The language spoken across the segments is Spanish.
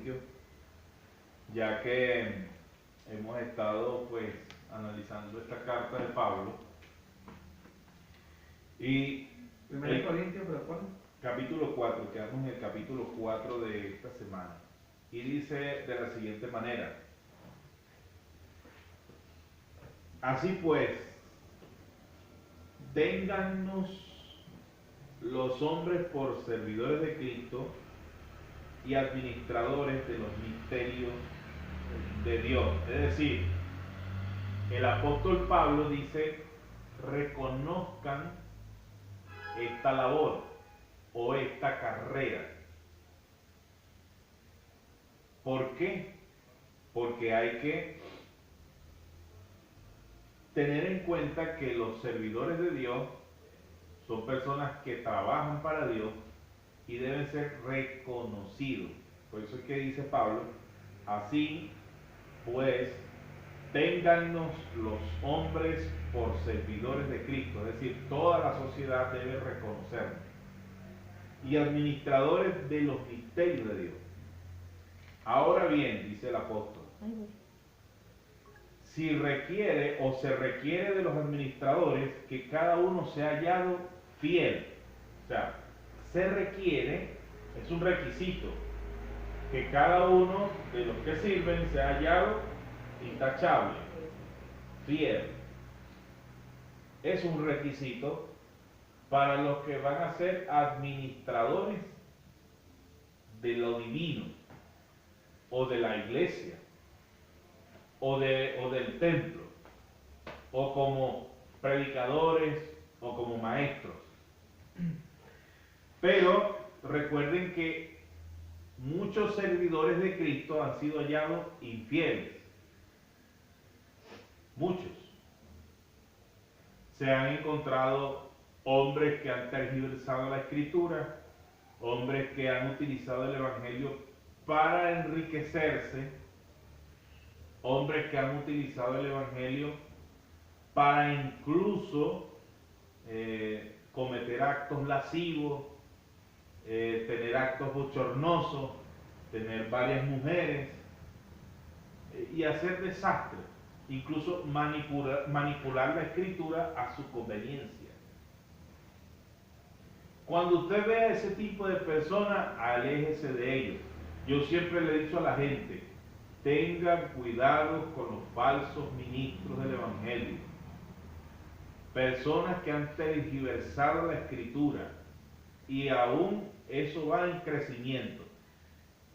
Corintios, ya que hemos estado pues analizando esta carta de Pablo. Y 1 Corintios, ¿pero cuál? Capítulo 4, quedamos en el capítulo 4 de esta semana. Y dice de la siguiente manera: así pues, téngannos los hombres por servidores de Cristo y administradores de los misterios de Dios. Es decir, el apóstol Pablo dice: reconozcan esta labor o esta carrera. ¿Por qué? Porque hay que tener en cuenta que los servidores de Dios son personas que trabajan para Dios y deben ser reconocidos. Por eso es que dice Pablo: así pues, téngannos los hombres por servidores de Cristo. Es decir, toda la sociedad debe reconocernos. Y administradores de los misterios de Dios. Ahora bien, dice el apóstol, si requiere o se requiere de los administradores que cada uno sea hallado fiel. O sea, se requiere, es un requisito, que cada uno de los que sirven sea hallado intachable, fiel. Es un requisito para los que van a ser administradores de lo divino, o de la iglesia, o del templo, o como predicadores, o como maestros. Pero recuerden que muchos servidores de Cristo han sido hallados infieles. Muchos. Se han encontrado hombres que han tergiversado la Escritura, hombres que han utilizado el Evangelio para enriquecerse, hombres que han utilizado el Evangelio para incluso cometer actos lascivos, tener actos bochornosos, tener varias mujeres y hacer desastres, incluso manipular la Escritura a su conveniencia. Cuando usted vea ese tipo de personas, aléjese de ellos. Yo siempre le he dicho a la gente: tengan cuidado con los falsos ministros del Evangelio. Personas que han tergiversado la Escritura, y aún eso va en crecimiento.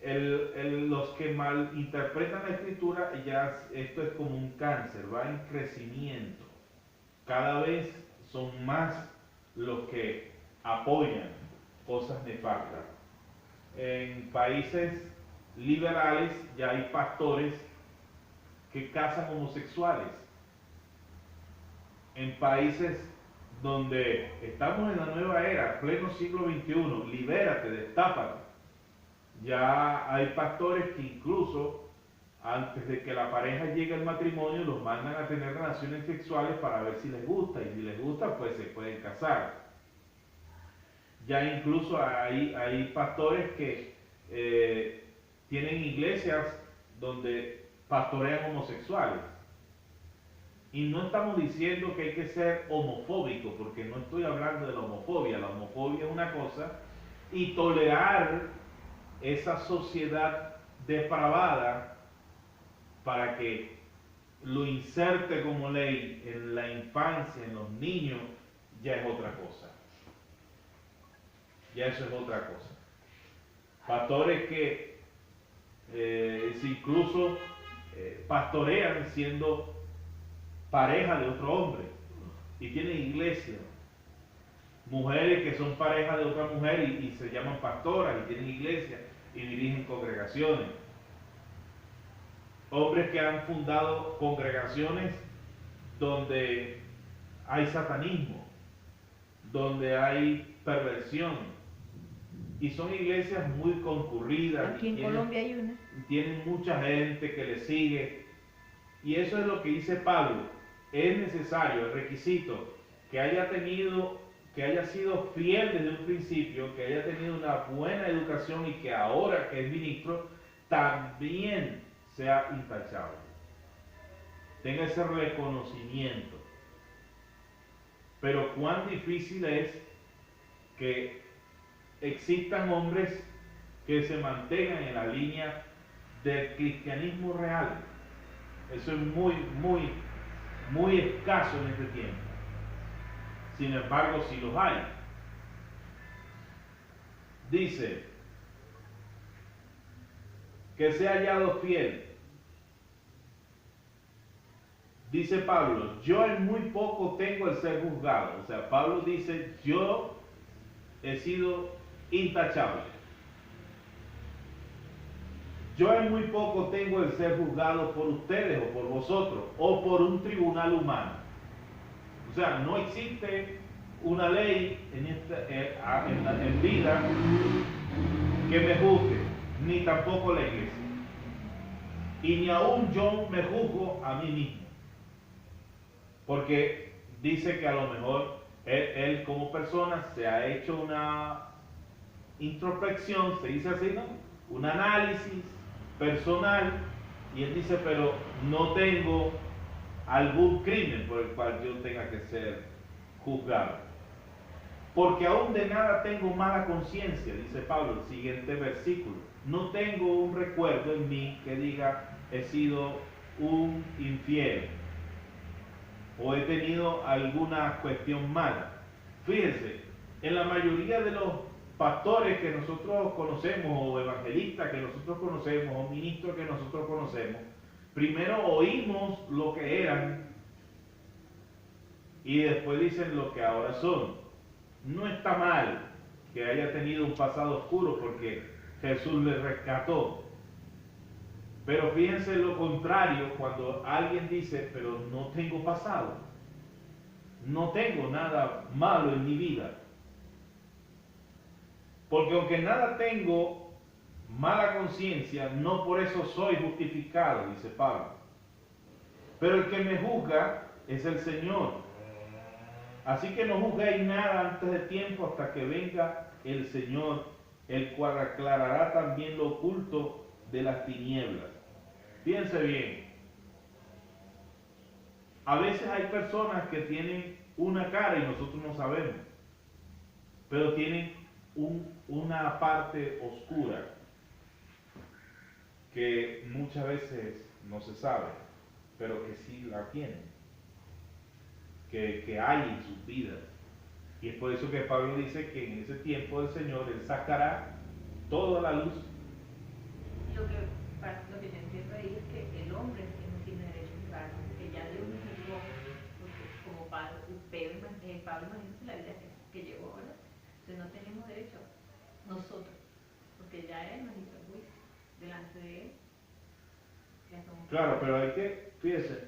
Los que malinterpretan la Escritura, ya esto es como un cáncer, va en crecimiento. Cada vez son más los que apoyan cosas nefastas. En países liberales ya hay pastores que casan homosexuales. En países donde estamos en la nueva era, pleno siglo XXI, libérate, destápate. Ya hay pastores que incluso antes de que la pareja llegue al matrimonio los mandan a tener relaciones sexuales para ver si les gusta, y si les gusta pues se pueden casar. Ya incluso hay pastores que tienen iglesias donde pastorean homosexuales. Y no estamos diciendo que hay que ser homofóbico, porque no estoy hablando de la homofobia. La homofobia es una cosa, y tolerar esa sociedad depravada para que lo inserte como ley en la infancia, en los niños, ya es otra cosa. Ya eso es otra cosa. Pastores que incluso pastorean siendo pareja de otro hombre y tienen iglesia. Mujeres que son pareja de otra mujer y se llaman pastoras y tienen iglesia y dirigen congregaciones. Hombres que han fundado congregaciones donde hay satanismo, donde hay perversión. Y son iglesias muy concurridas. Aquí en Colombia hay una. Tienen mucha gente que le sigue. Y eso es lo que dice Pablo. Es necesario, el requisito, que haya sido fiel desde un principio, que haya tenido una buena educación y que ahora que es ministro, también sea intachable. Tenga ese reconocimiento. Pero cuán difícil es que existan hombres que se mantengan en la línea del cristianismo real. Eso es muy escaso en este tiempo. Sin embargo, sí los hay. Dice que sea hallado fiel. Dice Pablo, yo en muy poco tengo el ser juzgado. O sea, Pablo dice, yo he sido intachable. Yo en muy poco tengo el ser juzgado por ustedes o por vosotros o por un tribunal humano. O sea, no existe una ley en vida que me juzgue, ni tampoco la iglesia. Y ni aún yo me juzgo a mí mismo. Porque dice que a lo mejor él como persona se ha hecho una introspección, se dice así, ¿no? Un análisis personal, y él dice, pero no tengo algún crimen por el cual yo tenga que ser juzgado. Porque aún de nada tengo mala conciencia, dice Pablo, el siguiente versículo. No tengo un recuerdo en mí que diga, he sido un infiel o he tenido alguna cuestión mala. Fíjense, en la mayoría de los pastores que nosotros conocemos, o evangelistas que nosotros conocemos, o ministros que nosotros conocemos, primero oímos lo que eran y después dicen lo que ahora son. No está mal que haya tenido un pasado oscuro porque Jesús le rescató. Pero fíjense lo contrario cuando alguien dice, pero no tengo pasado, no tengo nada malo en mi vida. Porque aunque nada tengo mala conciencia, no por eso soy justificado, dice Pablo. Pero el que me juzga es el Señor. Así que no juzguéis nada antes de tiempo hasta que venga el Señor, el cual aclarará también lo oculto de las tinieblas. Fíjense bien, a veces hay personas que tienen una cara y nosotros no sabemos, pero tienen una parte oscura que muchas veces no se sabe, pero que sí la tienen, que hay en sus vidas. Y es por eso que Pablo dice que en ese tiempo del Señor Él sacará toda la luz. Lo que yo entiendo ahí es que el hombre no tiene derecho a juzgar, que ya Dios nos juzgó, porque como Pablo, imagínense la vida que llevó ahora, entonces no tenemos derecho nosotros, porque ya Él nos hizo el juicio delante de Él. Claro, pero hay que, fíjese,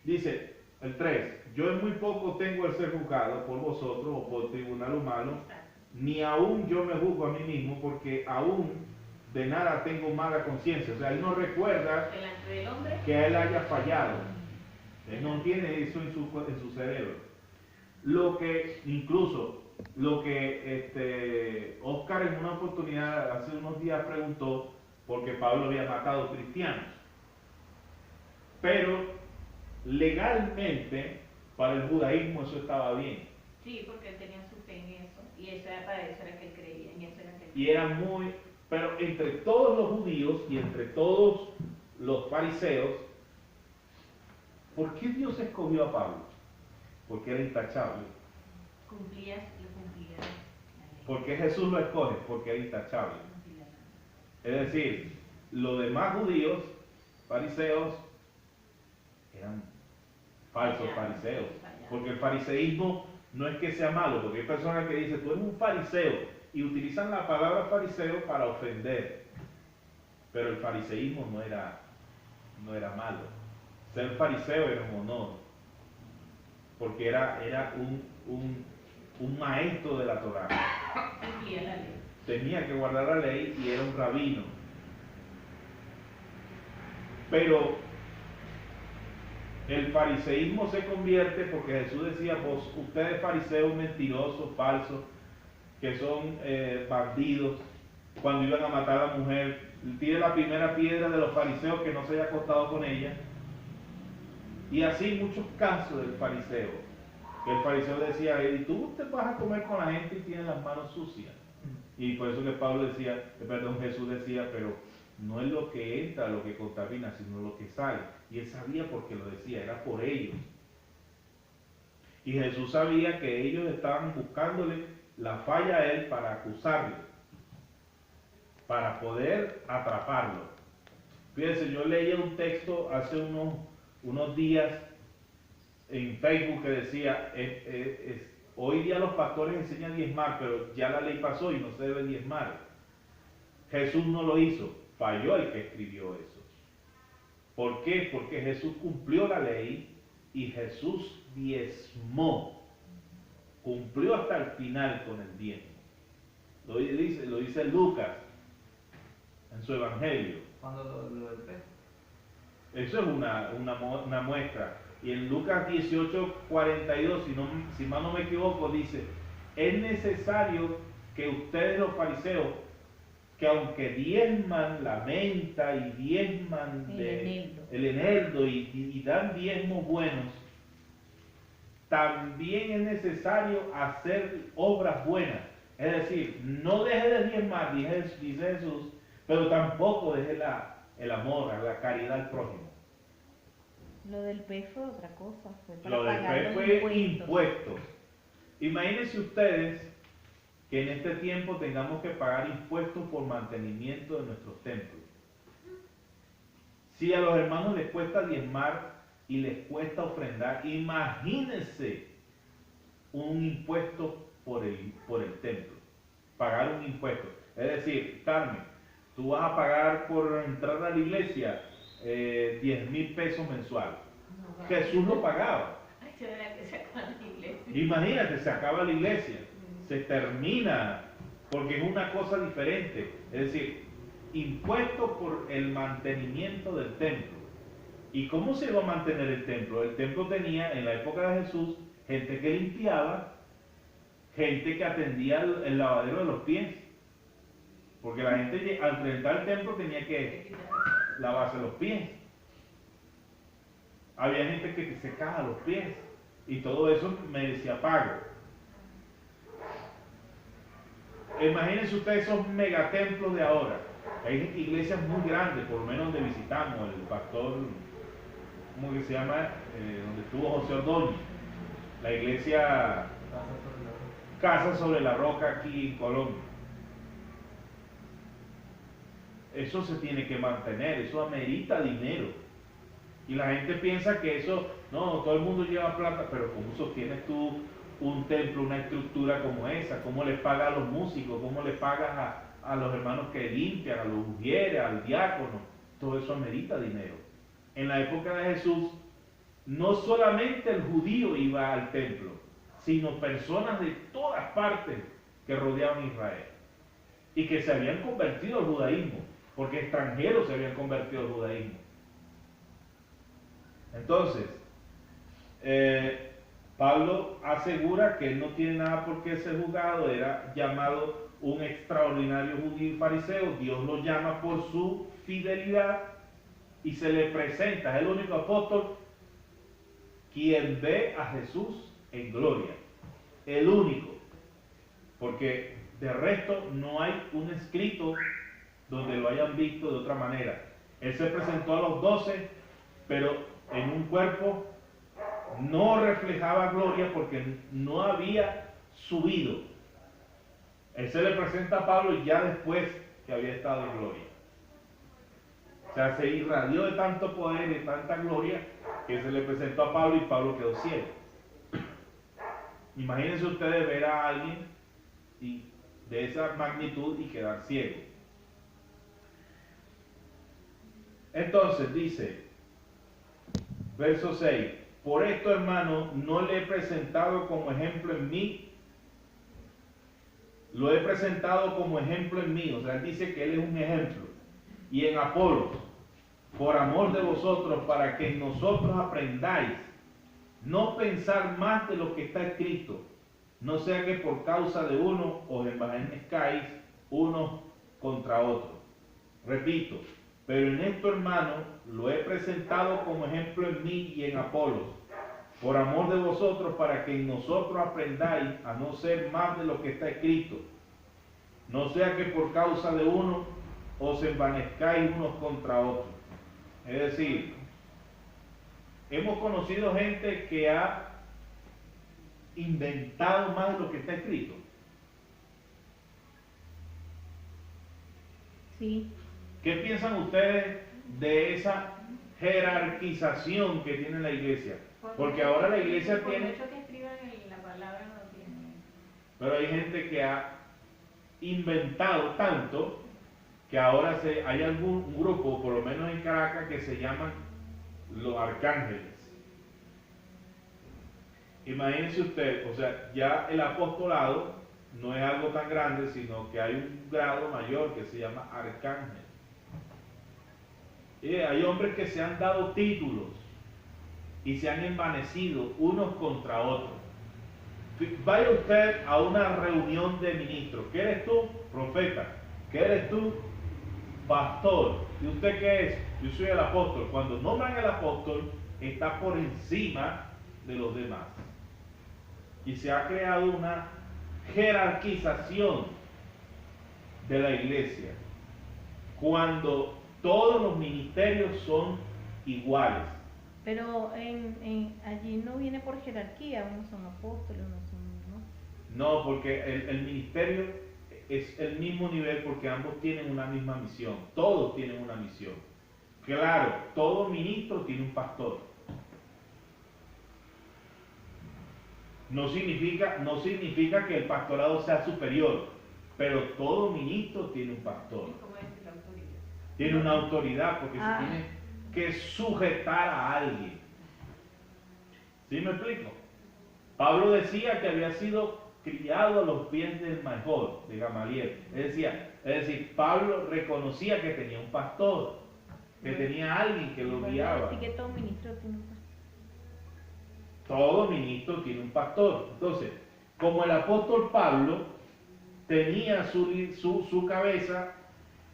dice el 3, yo en muy poco tengo el ser juzgado por vosotros o por tribunal humano, ni aún yo me juzgo a mí mismo, porque aún de nada tengo mala conciencia. O sea, él no recuerda que él haya fallado. Él no tiene eso en su cerebro. Lo que Oscar en una oportunidad hace unos días preguntó porque Pablo había matado cristianos. Pero legalmente para el judaísmo eso estaba bien. Sí, porque él tenía su fe en eso, y eso era para eso era que él creía, en eso era que él creía. Y era pero entre todos los judíos y entre todos los fariseos, ¿por qué Dios escogió a Pablo? Porque era intachable. Cumplía. ¿Por qué Jesús lo escoge? Porque era intachable. Es decir, los demás judíos, fariseos, eran falsos fariseos. Porque el fariseísmo no es que sea malo, porque hay personas que dicen, tú eres un fariseo, y utilizan la palabra fariseo para ofender. Pero el fariseísmo no era malo. Ser fariseo era un honor, porque era un maestro de la Torá. Tenía que guardar la ley y era un rabino. Pero el fariseísmo se convierte porque Jesús decía, ustedes fariseos mentirosos, falsos, que son bandidos, cuando iban a matar a la mujer tire la primera piedra de los fariseos que no se haya acostado con ella. Y así muchos casos del fariseo, que el fariseo decía, y tú te vas a comer con la gente y tienes las manos sucias. Y por eso que Jesús decía, pero no es lo que entra lo que contamina, sino lo que sale. Y él sabía por qué lo decía, era por ellos. Y Jesús sabía que ellos estaban buscándole la falla a él para acusarle, para poder atraparlo. Fíjense, yo leía un texto hace unos días en Facebook que decía, hoy día los pastores enseñan a diezmar, pero ya la ley pasó y no se debe diezmar. Jesús no lo hizo, falló el que escribió eso. ¿Por qué? Porque Jesús cumplió la ley y Jesús diezmó, cumplió hasta el final con el diezmo. Lo dice Lucas en su evangelio. Cuando lo del peso. Eso es una muestra. Y en Lucas 18:42, si mal no me equivoco, dice, es necesario que ustedes los fariseos, que aunque diezman la menta y diezman el eneldo y dan diezmos buenos, también es necesario hacer obras buenas. Es decir, no deje de diezmar, dice Jesús, pero tampoco deje el amor, la caridad al prójimo. Lo del PES fue otra cosa, fue para Lo del pagar PES los fue impuestos. Imagínense ustedes que en este tiempo tengamos que pagar impuestos por mantenimiento de nuestros templos. Si a los hermanos les cuesta diezmar y les cuesta ofrendar, imagínense un impuesto por el templo. Pagar un impuesto. Es decir, Carmen, tú vas a pagar por entrar a la iglesia 10,000 pesos mensuales. No, Jesús lo pagaba. Ay, se verá que se acaba la iglesia. Imagínate, se acaba la iglesia, se termina, porque es una cosa diferente. Es decir, impuesto por el mantenimiento del templo. ¿Y cómo se iba a mantener el templo? El templo tenía, en la época de Jesús, gente que limpiaba, gente que atendía el lavadero de los pies. Porque la gente al entrar al templo tenía que lavarse los pies. Había gente que se secaba los pies. Y todo eso merecía pago. Imagínense ustedes esos megatemplos de ahora. Hay iglesias muy grandes, por lo menos donde visitamos, el pastor, ¿cómo que se llama? Donde estuvo José Ordóñez. La iglesia Casa sobre la Roca aquí en Colombia. Eso se tiene que mantener, eso amerita dinero. Y la gente piensa que eso, no, todo el mundo lleva plata, pero ¿cómo sostienes tú un templo, una estructura como esa? ¿Cómo le pagas a los músicos? ¿Cómo le pagas a los hermanos que limpian, a los ujieres, al diácono? Todo eso amerita dinero. En la época de Jesús, no solamente el judío iba al templo, sino personas de todas partes que rodeaban Israel y que se habían convertido al judaísmo, porque extranjeros se habían convertido al judaísmo. Entonces, Pablo asegura que él no tiene nada por qué ser juzgado, era llamado un extraordinario judío y fariseo, Dios lo llama por su fidelidad y se le presenta, es el único apóstol quien ve a Jesús en gloria, el único, porque de resto no hay un escrito donde lo hayan visto de otra manera. Él se presentó a los 12, pero en un cuerpo no reflejaba gloria porque no había subido. Él se le presenta a Pablo ya después que había estado en gloria. O sea, se irradió de tanto poder y de tanta gloria que se le presentó a Pablo y Pablo quedó ciego. Imagínense ustedes ver a alguien de esa magnitud y quedar ciego. Entonces dice, verso 6, por esto, hermano, no le he presentado como ejemplo en mí, lo he presentado como ejemplo en mí, o sea, él dice que él es un ejemplo, y en Apolos, por amor de vosotros, para que nosotros aprendáis, no pensar más de lo que está escrito, no sea que por causa de uno os envanezcáis unos contra otros. repito, pero en esto, hermano, lo he presentado como ejemplo en mí y en Apolos, por amor de vosotros, para que en nosotros aprendáis a no ser más de lo que está escrito, no sea que por causa de uno os envanezcáis unos contra otros. Es decir, hemos conocido gente que ha inventado más de lo que está escrito. Sí. ¿Qué piensan ustedes de esa jerarquización que tiene la iglesia? Porque ahora la iglesia por tiene... mucho que escriban en la palabra no tiene. Pero hay gente que ha inventado tanto que ahora hay algún grupo, por lo menos en Caracas, que se llaman los arcángeles. Imagínense usted, o sea, ya el apostolado no es algo tan grande, sino que hay un grado mayor que se llama arcángel. Y hay hombres que se han dado títulos y se han envanecido unos contra otros. Vaya usted a una reunión de ministros. ¿Qué eres tú? Profeta. ¿Qué eres tú? Pastor. ¿Y usted qué es? Yo soy el apóstol. Cuando nombran el apóstol, está por encima de los demás. Y se ha creado una jerarquización de la iglesia, cuando todos los ministerios son iguales. Pero allí no viene por jerarquía, unos son apóstoles, unos son... ¿no? No, porque el ministerio es el mismo nivel, porque ambos tienen una misma misión, todos tienen una misión. Claro, todo ministro tiene un pastor. No significa que el pastorado sea superior, pero todo ministro tiene un pastor. ¿Cómo es la autoridad? Tiene una autoridad porque se Ah. tiene que sujetar a alguien. ¿Sí me explico? Pablo decía que había sido criado a los pies del mejor, de Gamaliel. Es decir, Pablo reconocía que tenía un pastor, que tenía alguien que lo guiaba. Así que todo ministro tiene un pastor. Todo ministro tiene un pastor. Entonces, como el apóstol Pablo tenía su cabeza,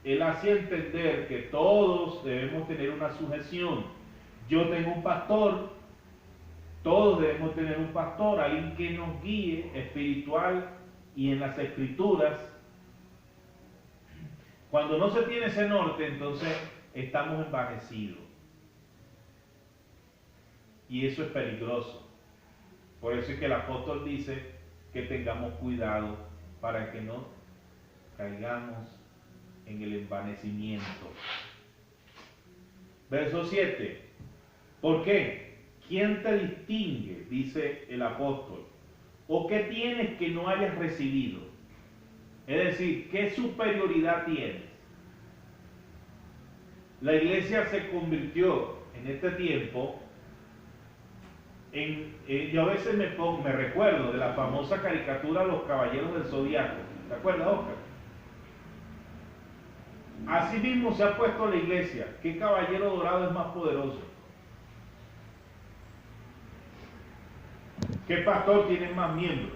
él hacía entender que todos debemos tener una sujeción. Yo tengo un pastor, todos debemos tener un pastor, alguien que nos guíe espiritual y en las escrituras. Cuando no se tiene ese norte, entonces estamos envanecidos. Y eso es peligroso. Por eso es que el apóstol dice que tengamos cuidado para que no caigamos en el envanecimiento. Verso 7. ¿Por qué? ¿Quién te distingue? Dice el apóstol. ¿O qué tienes que no hayas recibido? Es decir, ¿qué superioridad tienes? La iglesia se convirtió en este tiempo yo a veces me recuerdo de la famosa caricatura Los Caballeros del Zodiaco. ¿Te acuerdas, Oscar? Así mismo se ha puesto la iglesia. ¿Qué caballero dorado es más poderoso? ¿Qué pastor tiene más miembros?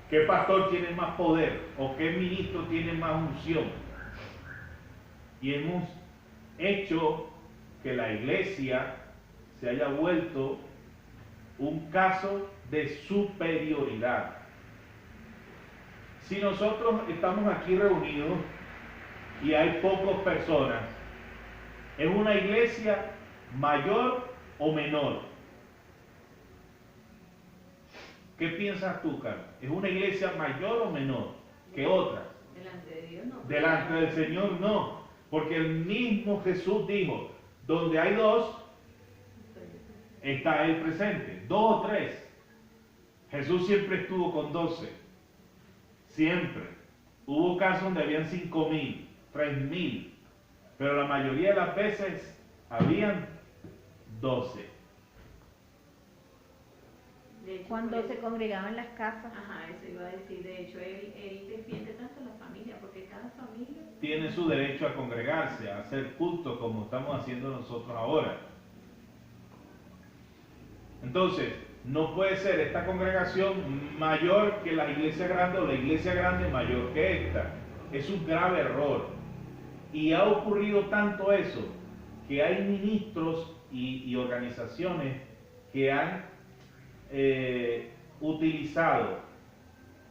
¿Qué pastor tiene más poder? ¿O qué ministro tiene más unción? Y hemos hecho que la iglesia se haya vuelto un caso de superioridad. Si nosotros estamos aquí reunidos y hay pocas personas, ¿es una iglesia mayor o menor? ¿Qué piensas tú, Carlos? ¿Es una iglesia mayor o menor que otras? Delante de Dios no. Delante del Señor no, porque el mismo Jesús dijo, donde hay dos, está Él presente, 2 o 3. Jesús siempre estuvo con 12, siempre. Hubo casos donde habían 5,000, 3,000, pero la mayoría de las veces habían 12. De hecho, Cuando por se eso- congregaban en las casas. Ajá, eso iba a decir. De hecho, él defiende tanto a la familia, porque cada familia Tiene su derecho a congregarse, a hacer culto como estamos haciendo nosotros ahora. Entonces, no puede ser esta congregación mayor que la iglesia grande o la iglesia grande mayor que esta. Es un grave error. Y ha ocurrido tanto eso, que hay ministros y organizaciones que han utilizado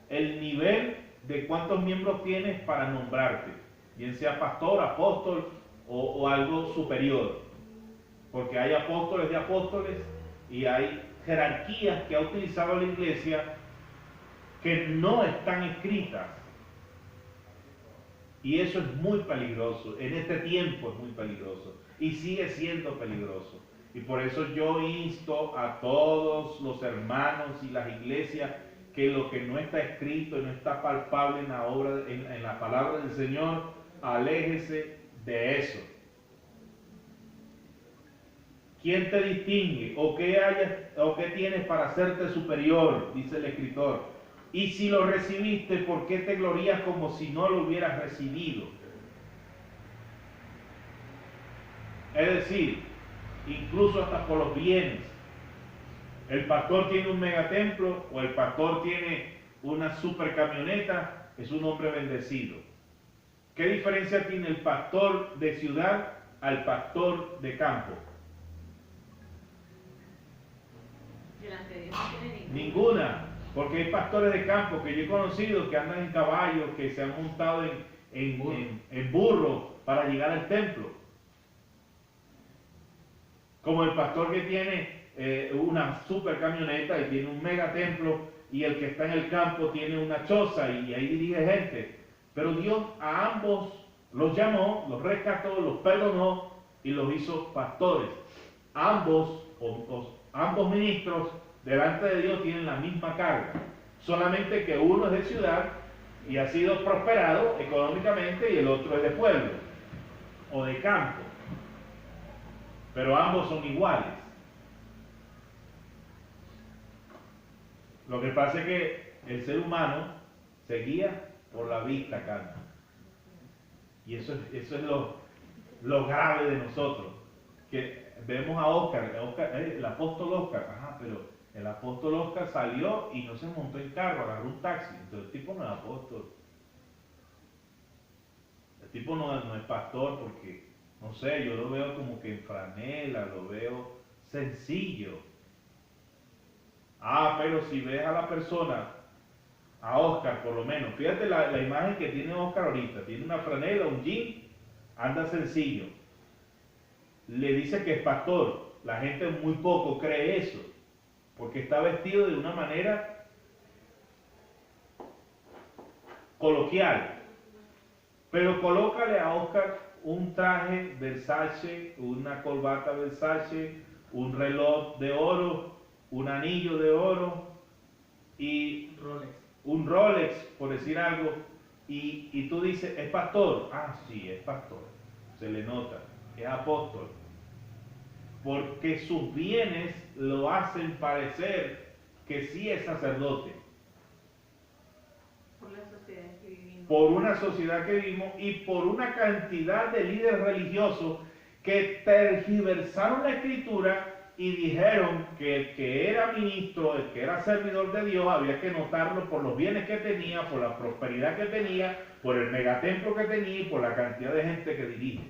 el nivel de cuántos miembros tienes para nombrarte, bien sea pastor, apóstol o algo superior, porque hay apóstoles de apóstoles y hay jerarquías que ha utilizado la iglesia que no están escritas, y eso es muy peligroso. En este tiempo es muy peligroso y sigue siendo peligroso, y por eso yo insto a todos los hermanos y las iglesias que lo que no está escrito, no está palpable en la obra, en la palabra del Señor, aléjese de eso. ¿Quién te distingue? ¿O qué tienes para hacerte superior? Dice el escritor. Y si lo recibiste, ¿por qué te glorías como si no lo hubieras recibido? Es decir, incluso hasta por los bienes. El pastor tiene un megatemplo o el pastor tiene una super camioneta, es un hombre bendecido. ¿Qué diferencia tiene el pastor de ciudad al pastor de campo? Delante de Dios no tiene Ninguna, porque hay pastores de campo que yo he conocido que andan en caballos, que se han montado en burro para llegar al templo. Como el pastor que tiene una super camioneta y tiene un mega templo, y el que está en el campo tiene una choza y ahí dirige gente. Pero Dios a ambos los llamó, los rescató, los perdonó y los hizo pastores. Ambos ministros delante de Dios tienen la misma carga, solamente que uno es de ciudad y ha sido prosperado económicamente y el otro es de pueblo o de campo, pero ambos son iguales. Lo que pasa es que el ser humano se guía por la vista carnal, y eso es lo grave de nosotros, que vemos a Oscar, el apóstol Oscar, pero el apóstol Oscar salió y no se montó en carro, agarró un taxi. Entonces el tipo no es apóstol. El tipo no es pastor porque, no sé, yo lo veo como que en franela, lo veo sencillo. Pero si ves a la persona, a Oscar por lo menos, fíjate la imagen que tiene Oscar ahorita, tiene una franela, un jean, anda sencillo. Le dice que es pastor, la gente muy poco cree eso, porque está vestido de una manera coloquial. Pero colócale a Oscar un traje Versace, una corbata Versace, un reloj de oro, un anillo de oro y un Rolex, por decir algo, y tú dices, ¿es pastor? Sí, es pastor, se le nota, es apóstol, porque sus bienes lo hacen parecer que sí es sacerdote. por la sociedad que vivimos. Por una sociedad que vivimos y por una cantidad de líderes religiosos que tergiversaron la escritura y dijeron que el que era ministro, el que era servidor de Dios, había que notarlo por los bienes que tenía, por la prosperidad que tenía, por el megatemplo que tenía y por la cantidad de gente que dirige.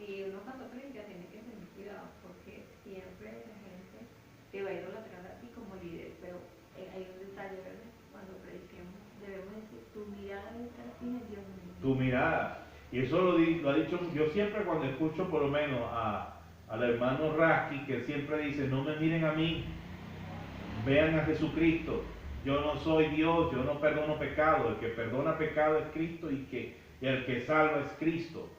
Y uno cuando predica tiene que tener cuidado, porque siempre la gente te va a idolatrar a ti como líder, pero hay un detalle, ¿verdad? Cuando prediquemos debemos decir, tu mirada debe estar fija en Dios mismo. Tu mirada. Y eso lo ha dicho, yo siempre cuando escucho por lo menos al hermano Rasky, que siempre dice, no me miren a mí, vean a Jesucristo. Yo no soy Dios, yo no perdono pecado. El que perdona pecado es Cristo y el que salva es Cristo.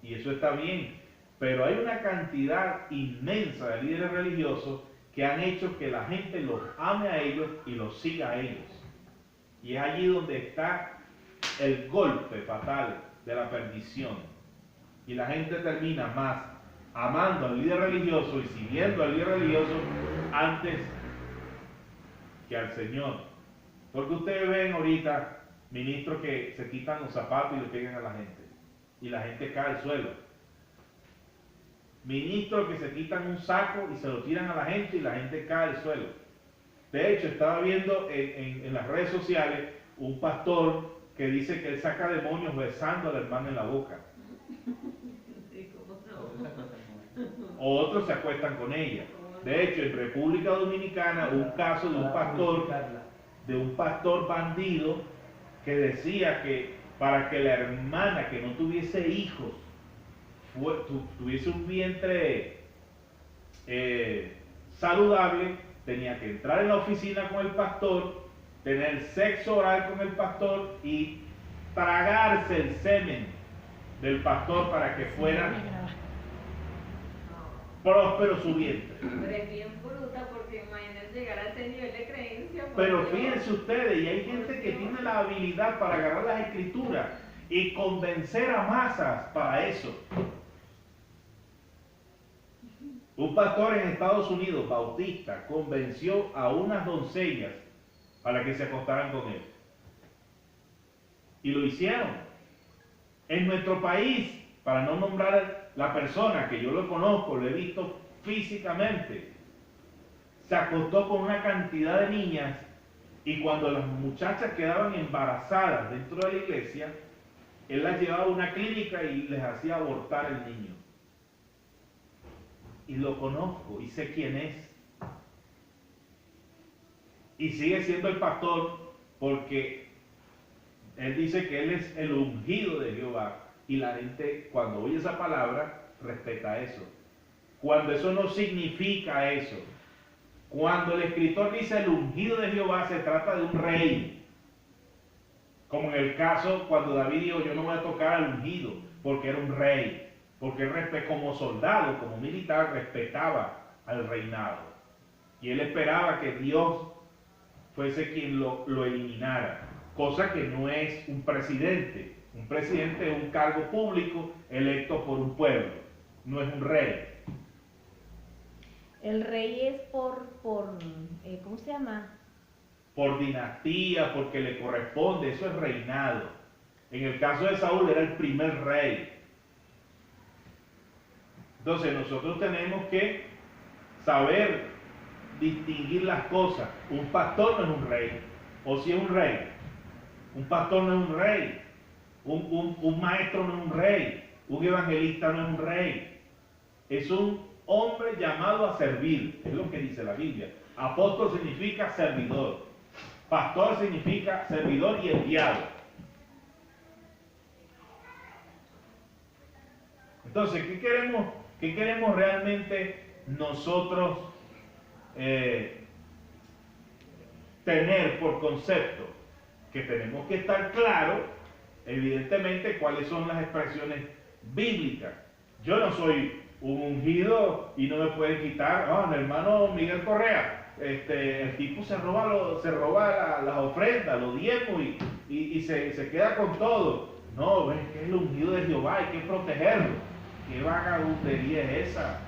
Y eso está bien. Pero hay una cantidad inmensa de líderes religiosos que han hecho que la gente los ame a ellos y los siga a ellos. Y es allí donde está el golpe fatal de la perdición. Y la gente termina más amando al líder religioso y siguiendo al líder religioso antes que al Señor. Porque ustedes ven ahorita ministros que se quitan los zapatos y le pegan a la gente. Y la gente cae al suelo. Ministros que se quitan un saco y se lo tiran a la gente y la gente cae al suelo. De hecho, estaba viendo en las redes sociales un pastor que dice que él saca demonios besando a la hermana en la boca. Sí, ¿cómo no? Otros se acuestan con ella. De hecho, en República Dominicana hubo un caso de un pastor bandido que decía que para que la hermana que no tuviese hijos tuviese un vientre saludable, tenía que entrar en la oficina con el pastor, tener sexo oral con el pastor y tragarse el semen del pastor para que fuera próspero su vientre. Pero es bien bruta porque imagínate llegar a ese nivel de creencia. Pero fíjense ustedes, y hay gente que tiene la habilidad para agarrar las escrituras y convencer a masas para eso. Un pastor en Estados Unidos, bautista, convenció a unas doncellas para que se acostaran con él. Y lo hicieron. En nuestro país, para no nombrar la persona, que yo lo conozco, lo he visto físicamente, se acostó con una cantidad de niñas y cuando las muchachas quedaban embarazadas dentro de la iglesia, él las llevaba a una clínica y les hacía abortar el niño. Y lo conozco y sé quién es. Y sigue siendo el pastor porque él dice que él es el ungido de Jehová. Y la gente, cuando oye esa palabra, respeta eso. Cuando eso no significa eso. Cuando el escritor dice el ungido de Jehová, se trata de un rey. Como en el caso cuando David dijo, yo no voy a tocar al ungido, porque era un rey. Porque él como soldado, como militar, respetaba al reinado. Y él esperaba que Dios fuese quien lo eliminara. Cosa que no es un presidente. Un presidente es un cargo público electo por un pueblo. No es un rey. El rey es por ¿cómo se llama? Por dinastía, porque le corresponde. Eso es reinado. En el caso de Saúl era el primer rey. Entonces nosotros tenemos que saber distinguir las cosas. Un pastor no es un rey, o si es un rey. Un pastor no es un rey, un maestro no es un rey, un evangelista no es un rey. Es un hombre llamado a servir, es lo que dice la Biblia. Apóstol significa servidor, pastor significa servidor y enviado. Entonces, ¿qué queremos realmente nosotros tener por concepto? Que tenemos que estar claros, evidentemente, cuáles son las expresiones bíblicas. Yo no soy un ungido y no me pueden quitar, el hermano Miguel Correa, el tipo se roba las ofrendas, los diezmos y se queda con todo. No, ves que es el ungido de Jehová, hay que protegerlo. ¿Qué vagabundería es esa?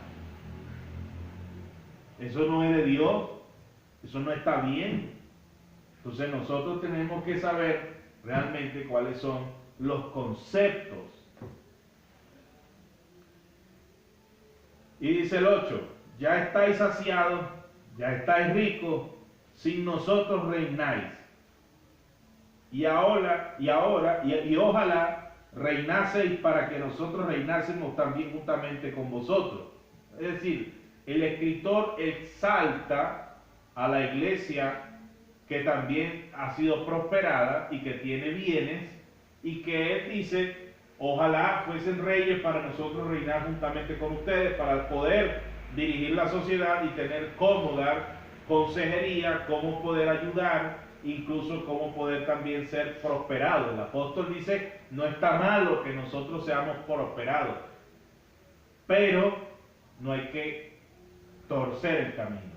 Eso no es de Dios, eso no está bien. Entonces nosotros tenemos que saber realmente cuáles son los conceptos. Y dice el 8, ya estáis saciados, ya estáis ricos, sin nosotros reináis. Y ojalá reinaseis para que nosotros reinásemos también juntamente con vosotros. Es decir, el escritor exalta a la iglesia que también ha sido prosperada y que tiene bienes, y que él dice, ojalá fuesen reyes para nosotros reinar juntamente con ustedes, para poder dirigir la sociedad y tener cómo dar consejería, cómo poder ayudar, incluso cómo poder también ser prosperados. El apóstol dice, no está malo que nosotros seamos prosperados, pero no hay que torcer el camino.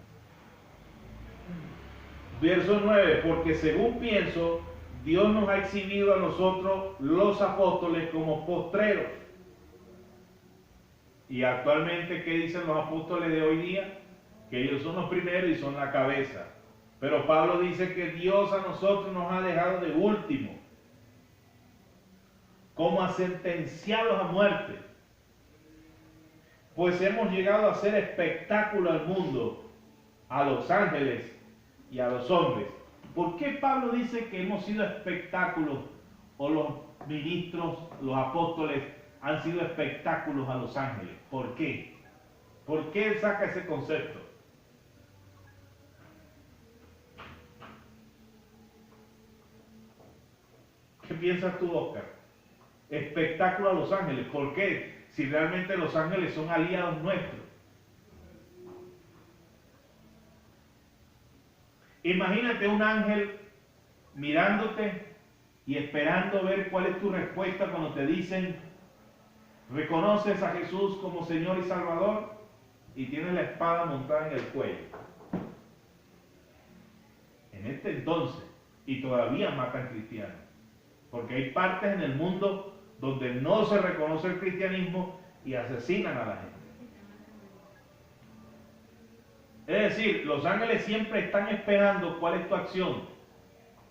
Verso 9, porque según pienso, Dios nos ha exhibido a nosotros los apóstoles como postreros. Y actualmente, ¿qué dicen los apóstoles de hoy día? Que ellos son los primeros y son la cabeza. Pero Pablo dice que Dios a nosotros nos ha dejado de último, como a sentenciados a muerte. Pues hemos llegado a hacer espectáculo al mundo, a los ángeles y a los hombres. ¿Por qué Pablo dice que hemos sido espectáculos o los ministros, los apóstoles han sido espectáculos a los ángeles. ¿Por qué? ¿Por qué él saca ese concepto? ¿Qué piensas tú, Oscar? Espectáculo a los ángeles. ¿Por qué? Si realmente los ángeles son aliados nuestros. Imagínate un ángel mirándote y esperando ver cuál es tu respuesta cuando te dicen, ¿reconoces a Jesús como Señor y Salvador? Y tienes la espada montada en el cuello. En este entonces, y todavía matan cristianos, porque hay partes en el mundo donde no se reconoce el cristianismo y asesinan a la gente. Es decir, los ángeles siempre están esperando cuál es tu acción.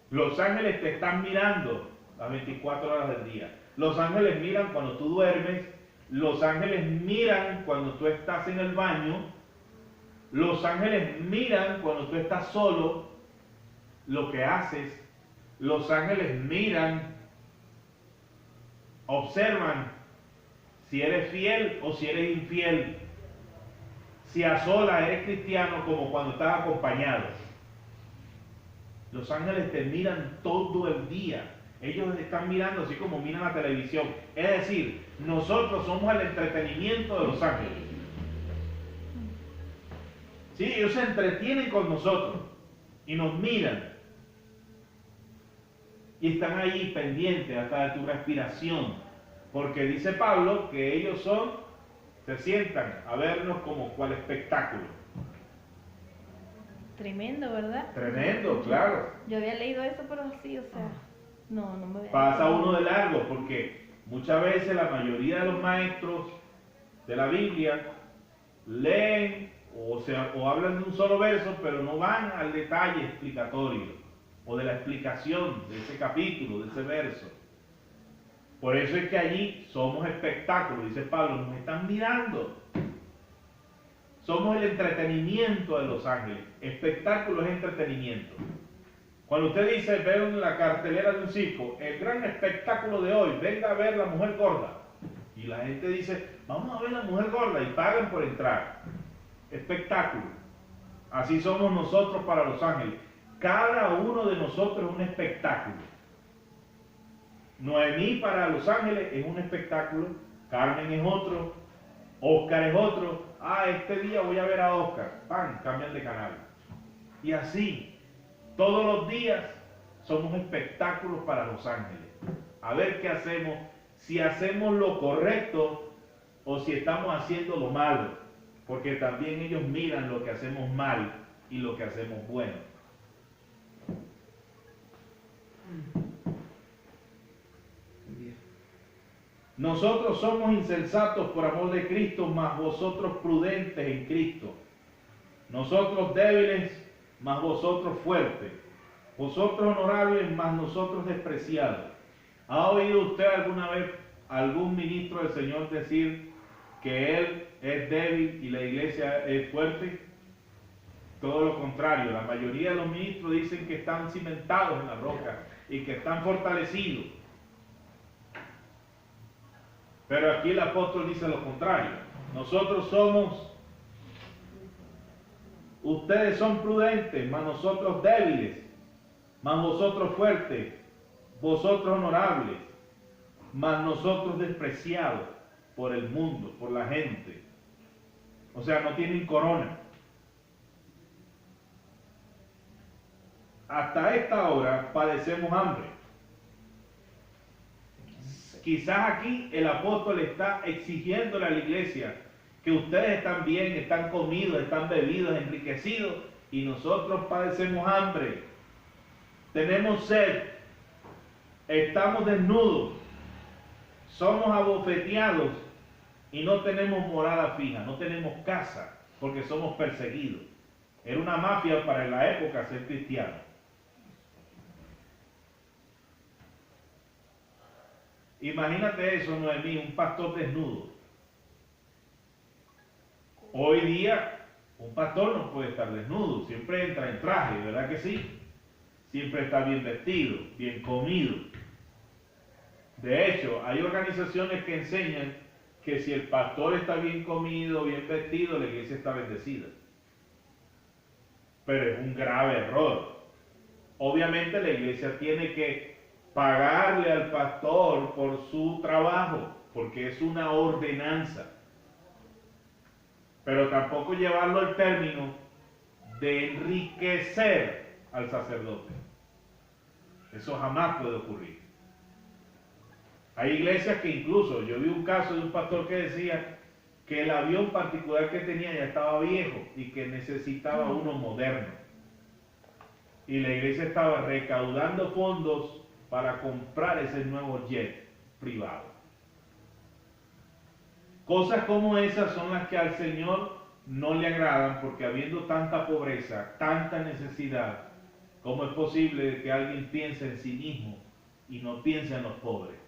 Los ángeles te están mirando las 24 horas del día. Los ángeles miran cuando tú duermes. Los ángeles miran cuando tú estás en el baño. Los ángeles miran cuando tú estás solo, lo que haces. Los ángeles miran, observan si eres fiel o si eres infiel. Si a solas eres cristiano como cuando estás acompañado. Los ángeles te miran todo el día. Ellos están mirando así como miran la televisión. Es decir, nosotros somos el entretenimiento de los ángeles. Sí, ellos se entretienen con nosotros y nos miran. Y están ahí pendientes hasta de tu respiración. Porque dice Pablo que ellos se sientan a vernos como cual espectáculo. Tremendo, ¿verdad? Tremendo, claro. Yo había leído eso, pero sí, o sea, no me había... Pasa uno de largo, porque muchas veces la mayoría de los maestros de la Biblia leen o hablan de un solo verso, pero no van al detalle explicatorio o de la explicación de ese capítulo, de ese verso. Por eso es que allí somos espectáculos, dice Pablo, nos están mirando. Somos el entretenimiento de los ángeles. Espectáculo es entretenimiento. Cuando usted dice, veo en la cartelera de un circo, el gran espectáculo de hoy, venga a ver la mujer gorda. Y la gente dice, vamos a ver la mujer gorda y pagan por entrar. Espectáculo. Así somos nosotros para los ángeles. Cada uno de nosotros es un espectáculo. Noemí para los ángeles es un espectáculo, Carmen es otro, Oscar es otro. Este día voy a ver a Oscar. ¡Pam! Cambian de canal. Y así, todos los días somos espectáculos para los ángeles. A ver qué hacemos, si hacemos lo correcto o si estamos haciendo lo malo. Porque también ellos miran lo que hacemos mal y lo que hacemos bueno. Nosotros somos insensatos por amor de Cristo, mas vosotros prudentes en Cristo. Nosotros débiles, mas vosotros fuertes. Vosotros honorables, mas nosotros despreciados. ¿Ha oído usted alguna vez algún ministro del Señor decir que él es débil y la iglesia es fuerte? Todo lo contrario, la mayoría de los ministros dicen que están cimentados en la roca y que están fortalecidos. Pero aquí el apóstol dice lo contrario. Ustedes son prudentes, mas nosotros débiles, mas vosotros fuertes, vosotros honorables, mas nosotros despreciados por el mundo, por la gente. O sea, no tienen corona. Hasta esta hora padecemos hambre. Quizás aquí el apóstol está exigiéndole a la iglesia que ustedes están bien, están comidos, están bebidos, enriquecidos, y nosotros padecemos hambre, tenemos sed, estamos desnudos, somos abofeteados y no tenemos morada fija, no tenemos casa, porque somos perseguidos. Era una mafia para la época ser cristiano. Imagínate eso, Noemí, un pastor desnudo. Hoy día, un pastor no puede estar desnudo, siempre entra en traje, ¿verdad que sí? Siempre está bien vestido, bien comido. De hecho, hay organizaciones que enseñan que si el pastor está bien comido, bien vestido, la iglesia está bendecida. Pero es un grave error. Obviamente la iglesia tiene que pagarle al pastor por su trabajo, porque es una ordenanza. Pero tampoco llevarlo al término de enriquecer al sacerdote. Eso jamás puede ocurrir. Hay iglesias que incluso, yo vi un caso de un pastor que decía que el avión particular que tenía ya estaba viejo y que necesitaba uno moderno. Y la iglesia estaba recaudando fondos para comprar ese nuevo jet privado. Cosas como esas son las que al Señor no le agradan, porque habiendo tanta pobreza, tanta necesidad, ¿cómo es posible que alguien piense en sí mismo y no piense en los pobres?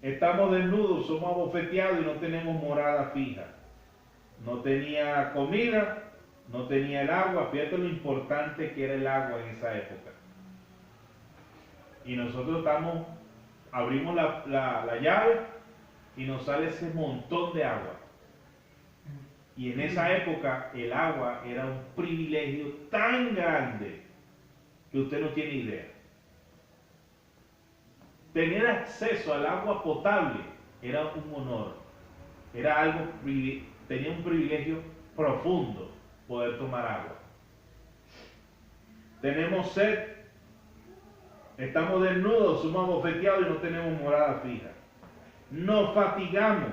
Estamos desnudos, somos abofeteados y no tenemos morada fija. No tenía comida, no tenía el agua. Fíjate lo importante que era el agua en esa época. Y nosotros abrimos la llave y nos sale ese montón de agua. Y en esa época el agua era un privilegio tan grande que usted no tiene idea. Tener acceso al agua potable era un honor, era algo, tenía un privilegio profundo poder tomar agua. Tenemos sed, estamos desnudos, somos abofeteados y no tenemos morada fija. Nos fatigamos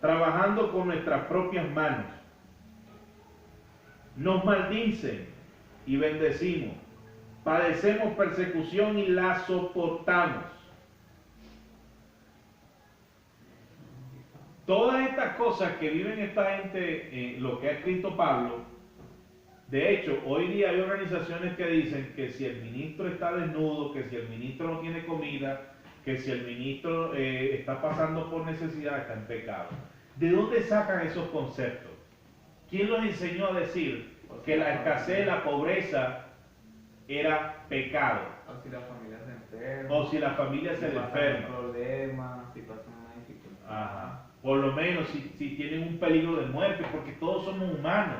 trabajando con nuestras propias manos. Nos maldicen y bendecimos. Padecemos persecución y la soportamos. Todas estas cosas que viven esta gente, lo que ha escrito Pablo, de hecho, hoy día hay organizaciones que dicen que si el ministro está desnudo, que si el ministro no tiene comida, que si el ministro está pasando por necesidad, está en pecado. ¿De dónde sacan esos conceptos? ¿Quién los enseñó a decir que la escasez, la pobreza era pecado? O si la familia se enferma. O si la familia se le enferma. Problemas, si pasan una dificultad. Ajá. Por lo menos si tienen un peligro de muerte, porque todos somos humanos.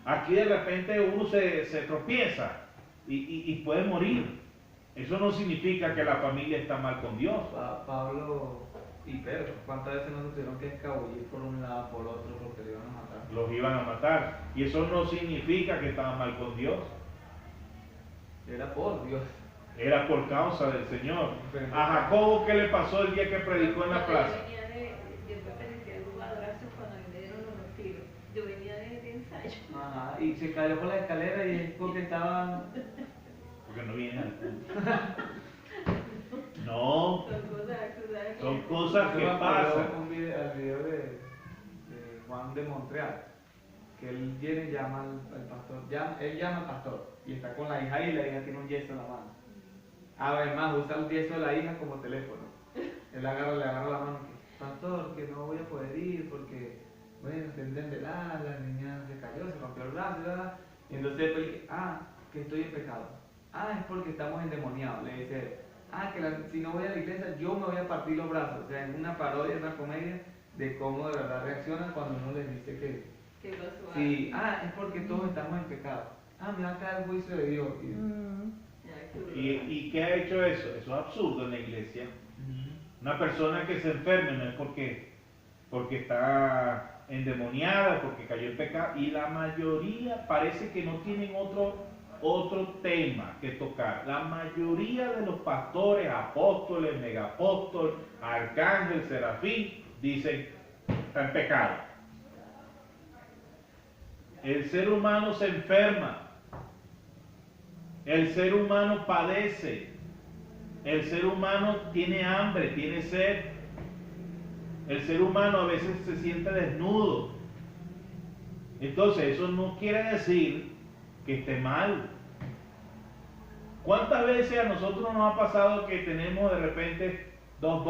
Aquí de repente uno se tropieza y puede morir. Eso no significa que la familia está mal con Dios. Pablo y Pedro, ¿cuántas veces no se tuvieron que escabullir por un lado, por otro, porque le iban a matar? Los iban a matar. Y eso no significa que estaban mal con Dios. Era por Dios. Era por causa del Señor. A Jacobo, ¿qué le pasó el día que predicó en la plaza? Yo pertenecía al grupo de adoración cuando me dieron los tiros. Yo venía de ensayo. Ajá, y se cayó por la escalera y es porque estaba... Porque no viene al culto. No, son cosas que pasan. Un video, al video de Juan de Montreal, que él viene y llama al pastor, él llama al pastor y está con la hija y la hija tiene un yeso en la mano. Además, usa el yeso de la hija como teléfono. Él le agarra la mano y dice, pastor, que no voy a poder ir porque, bueno, tendrán de la niña se cayó, se rompió el brazo, ¿verdad? Y entonces después le dice, que estoy en pecado. Es porque estamos endemoniados, le dice él. Si no voy a la iglesia, yo me voy a partir los brazos. O sea, es una parodia, una comedia de cómo de verdad reaccionan cuando uno les dice que... ¿Qué pasó? Sí, es porque todos estamos en pecado. Me va a caer el juicio de Dios. ¿Y qué ha hecho eso? Eso es absurdo en la iglesia. Una persona que se enferme no es porque está endemoniada, porque cayó en pecado. Y la mayoría parece que no tienen otro tema que tocar. La mayoría de los pastores, apóstoles, megapóstoles, arcángel, serafín, dicen, está en pecado. El ser humano se enferma. El ser humano padece. El ser humano tiene hambre, tiene sed. El ser humano a veces se siente desnudo. Entonces, eso no quiere decir que esté mal. ¿Cuántas veces a nosotros nos ha pasado que tenemos de repente dos